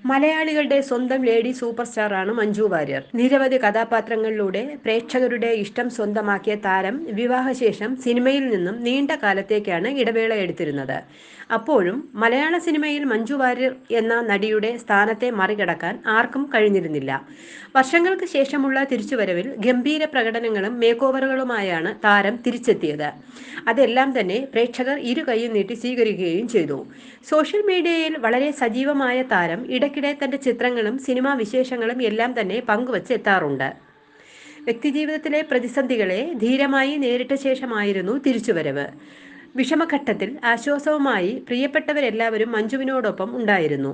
മലയാളികളുടെ സ്വന്തം lady super സ്റ്റാറാണ് Manju Warrier. നിരവധി കഥാപാത്രങ്ങളിലൂടെ പ്രേക്ഷകരുടെ ഇഷ്ടം സ്വന്തമാക്കിയ താരം വിവാഹശേഷം സിനിമയിൽ നിന്നും നീണ്ട കാലത്തേക്കാണ് ഇടവേള എടുത്തിരുന്നത്. അപ്പോഴും മലയാള സിനിമയിൽ മഞ്ജു വാര്യർ എന്ന നടിയുടെ സ്ഥാനത്തെ മറികടക്കാൻ ആർക്കും കഴിഞ്ഞിരുന്നില്ല. വർഷങ്ങൾക്ക് ശേഷമുള്ള തിരിച്ചുവരവിൽ ഗംഭീര പ്രകടനങ്ങളും മേക്ക് ഓവറുകളുമായാണ് താരം തിരിച്ചെത്തിയത്. അതെല്ലാം തന്നെ പ്രേക്ഷകർ ഇരു കൈയും നീട്ടി സ്വീകരിക്കുകയും ചെയ്തു. സോഷ്യൽ മീഡിയയിൽ വളരെ സജീവമായ താരം ഇടയ്ക്കിടെ തന്റെ ചിത്രങ്ങളും സിനിമാ വിശേഷങ്ങളും എല്ലാം തന്നെ പങ്കുവച്ച് എത്താറുണ്ട്. വ്യക്തിജീവിതത്തിലെ പ്രതിസന്ധികളെ ധീരമായി നേരിട്ട ശേഷമായിരുന്നു തിരിച്ചുവരവ്. വിഷമഘട്ടത്തിൽ ആശ്വാസവുമായി പ്രിയപ്പെട്ടവരെല്ലാവരും മഞ്ജുവിനോടൊപ്പം ഉണ്ടായിരുന്നു.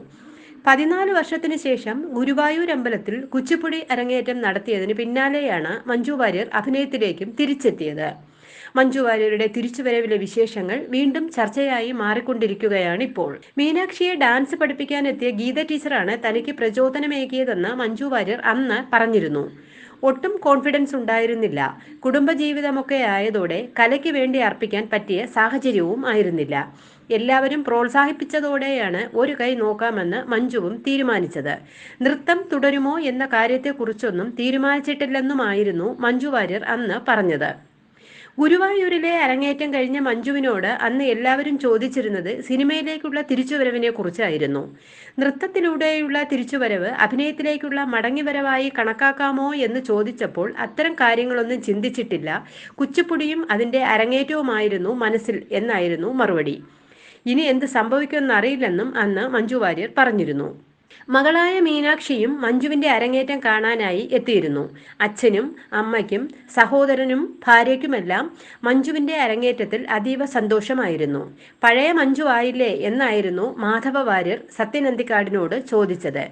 14 വർഷത്തിനു ശേഷം ഗുരുവായൂർ അമ്പലത്തിൽ കുച്ചിപ്പുടി അരങ്ങേറ്റം നടത്തിയതിന് പിന്നാലെയാണ് മഞ്ജു വാര്യർ അഭിനയത്തിലേക്കും തിരിച്ചെത്തിയത്. മഞ്ജു വാര്യരുടെ തിരിച്ചുവരവിലെ വിശേഷങ്ങൾ വീണ്ടും ചർച്ചയായി മാറിക്കൊണ്ടിരിക്കുകയാണ് ഇപ്പോൾ. മീനാക്ഷിയെ ഡാൻസ് പഠിപ്പിക്കാൻ എത്തിയ ഗീത ടീച്ചറാണ് തനിക്ക് പ്രചോദനമേകിയതെന്ന് മഞ്ജു വാര്യർ അന്ന് പറഞ്ഞിരുന്നു. ഒട്ടും കോൺഫിഡൻസ് ഉണ്ടായിരുന്നില്ല. കുടുംബജീവിതമൊക്കെ ആയതോടെ കലയ്ക്ക് വേണ്ടി അർപ്പിക്കാൻ പറ്റിയ സാഹചര്യവും ആയിരുന്നില്ല. എല്ലാവരും പ്രോത്സാഹിപ്പിച്ചതോടെയാണ് ഒരു കൈ നോക്കാമെന്ന് മഞ്ജുവും തീരുമാനിച്ചത്. നൃത്തം തുടരുമോ എന്ന കാര്യത്തെക്കുറിച്ചൊന്നും തീരുമാനിച്ചിട്ടില്ലെന്നുമായിരുന്നു മഞ്ജു വാര്യർ അന്ന് പറഞ്ഞത്. ഗുരുവായൂരിലെ അരങ്ങേറ്റം കഴിഞ്ഞ മഞ്ജുവിനോട് അന്ന് എല്ലാവരും ചോദിച്ചിരുന്നത് സിനിമയിലേക്കുള്ള തിരിച്ചുവരവിനെ കുറിച്ചായിരുന്നു. നൃത്തത്തിലൂടെയുള്ള തിരിച്ചുവരവ് അഭിനയത്തിലേക്കുള്ള മടങ്ങിവരവായി കണക്കാക്കാമോ എന്ന് ചോദിച്ചപ്പോൾ അത്തരം കാര്യങ്ങളൊന്നും ചിന്തിച്ചിട്ടില്ല, കുച്ചിപ്പുടിയും അതിന്റെ അരങ്ങേറ്റവുമായിരുന്നു മനസ്സിൽ എന്നായിരുന്നു മറുപടി. ഇനി എന്ത് സംഭവിക്കുമെന്നറിയില്ലെന്നും അന്ന് മഞ്ജു വാര്യർ പറഞ്ഞിരുന്നു. മകളായ മീനാക്ഷിയും മഞ്ജുവിന്റെ അരങ്ങേറ്റം കാണാനായി എത്തിയിരുന്നു. അച്ഛനും അമ്മയ്ക്കും സഹോദരനും ഭാര്യയ്ക്കുമെല്ലാം മഞ്ജുവിന്റെ അരങ്ങേറ്റത്തിൽ അതീവ സന്തോഷമായിരുന്നു. പഴയ മഞ്ജു ആയില്ലേ എന്നായിരുന്നു മാധവ വാര്യർ സത്യൻ അന്തിക്കാടിനോട് ചോദിച്ചത്.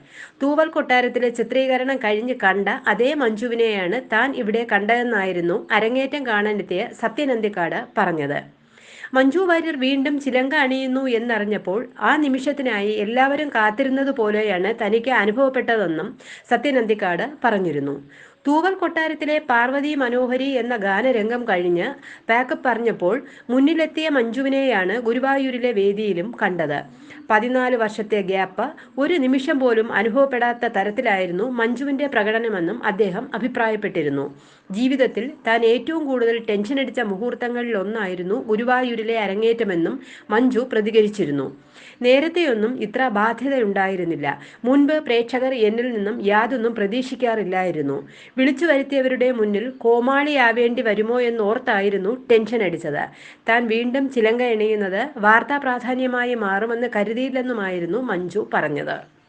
തൂവൽ കൊട്ടാരത്തിലെ ചിത്രീകരണം കഴിഞ്ഞ് കണ്ട അതേ മഞ്ജുവിനെയാണ് താൻ ഇവിടെ കണ്ടതെന്നായിരുന്നു അരങ്ങേറ്റം കാണാനെത്തിയ സത്യൻ അന്തിക്കാട് പറഞ്ഞത്. മഞ്ജു വാര്യർ വീണ്ടും ചിലങ്ക അണിയുന്നു എന്നറിഞ്ഞപ്പോൾ ആ നിമിഷത്തിനായി എല്ലാവരും കാത്തിരുന്നത് പോലെയാണ് തനിക്ക് അനുഭവപ്പെട്ടതെന്നും സത്യൻ അന്തിക്കാട് പറഞ്ഞിരുന്നു. തൂവൽ കൊട്ടാരത്തിലെ പാർവതി മനോഹരി എന്ന ഗാനരംഗം കഴിഞ്ഞ് പാക്കപ്പ് പറഞ്ഞപ്പോൾ മുന്നിലെത്തിയ മഞ്ജുവിനെയാണ് ഗുരുവായൂരിലെ വേദിയിലും കണ്ടത്. 14 വർഷത്തെ ഗ്യാപ്പ് ഒരു നിമിഷം പോലും അനുഭവപ്പെടാത്ത തരത്തിലായിരുന്നു മഞ്ജുവിന്റെ പ്രകടനമെന്നും അദ്ദേഹം അഭിപ്രായപ്പെട്ടിരുന്നു. ജീവിതത്തിൽ താൻ ഏറ്റവും കൂടുതൽ ടെൻഷനടിച്ച മുഹൂർത്തങ്ങളിലൊന്നായിരുന്നു ഗുരുവായൂരിലെ അരങ്ങേറ്റമെന്നും മഞ്ജു പ്രതികരിച്ചിരുന്നു. നേരത്തെയൊന്നും ഇത്ര ബാധ്യതയുണ്ടായിരുന്നില്ല. മുൻപ് പ്രേക്ഷകർ എന്നിൽ നിന്നും യാതൊന്നും പ്രതീക്ഷിക്കാറില്ലായിരുന്നു. വിളിച്ചു വരുത്തിയവരുടെ മുന്നിൽ കോമാളിയാവേണ്ടി വരുമോ എന്നോർത്തായിരുന്നു ടെൻഷൻ അടിച്ചത്. താൻ വീണ്ടും ചിലങ്ക എണിയുന്നത് വാർത്താ പ്രാധാന്യമായി മാറുമെന്ന് കരുതിയില്ലെന്നുമായിരുന്നു മഞ്ജു പറഞ്ഞത്.